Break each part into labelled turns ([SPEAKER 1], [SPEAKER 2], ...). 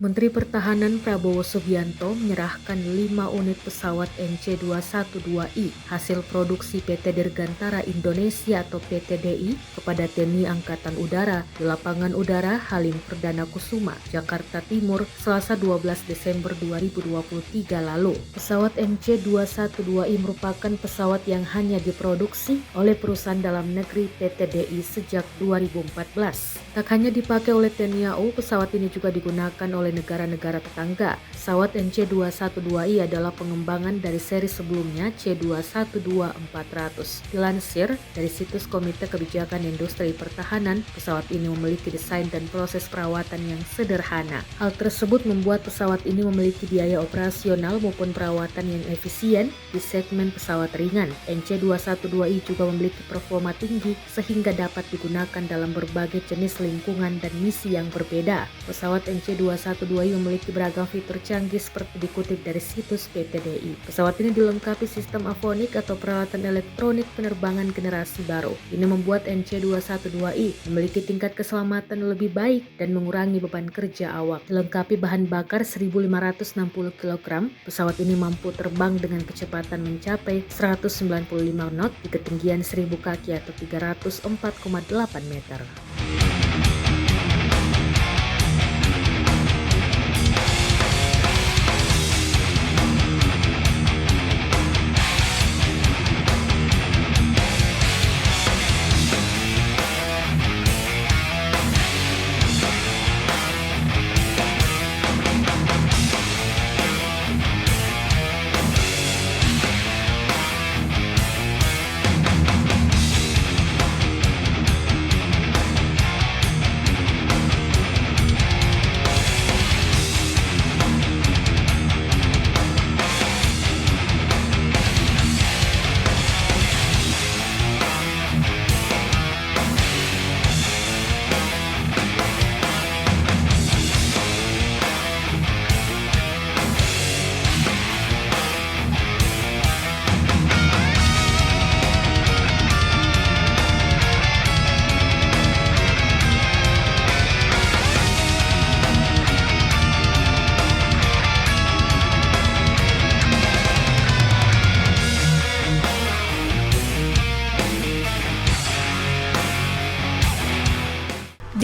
[SPEAKER 1] Menteri Pertahanan Prabowo Subianto menyerahkan 5 unit pesawat NC212I hasil produksi PT Dirgantara Indonesia atau PT DI kepada TNI Angkatan Udara di Lapangan Udara Halim Perdana Kusuma, Jakarta Timur, Selasa 12 Desember 2023 lalu. Pesawat NC212I merupakan pesawat yang hanya diproduksi oleh perusahaan dalam negeri PT DI sejak 2014. Tak hanya dipakai oleh TNI AU, pesawat ini juga digunakan oleh negara-negara tetangga. Pesawat NC212I adalah pengembangan dari seri sebelumnya C212400. Dilansir dari situs Komite Kebijakan Industri Pertahanan, pesawat ini memiliki desain dan proses perawatan yang sederhana. Hal tersebut membuat pesawat ini memiliki biaya operasional maupun perawatan yang efisien di segmen pesawat ringan. NC212I juga memiliki performa tinggi sehingga dapat digunakan dalam berbagai jenis lingkungan dan misi yang berbeda. Pesawat NC212I memiliki beragam fitur canggih seperti dikutip dari situs PT DI. Pesawat ini dilengkapi sistem avionics atau peralatan elektronik penerbangan generasi baru. Ini membuat NC212I memiliki tingkat keselamatan lebih baik dan mengurangi beban kerja awak. Dilengkapi bahan bakar 1.560 kg, pesawat ini mampu terbang dengan kecepatan mencapai 195 knot di ketinggian 1.000 kaki atau 304,8 meter.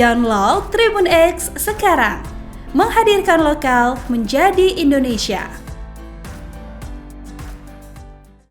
[SPEAKER 2] Download Tribun X sekarang, menghadirkan lokal menjadi Indonesia.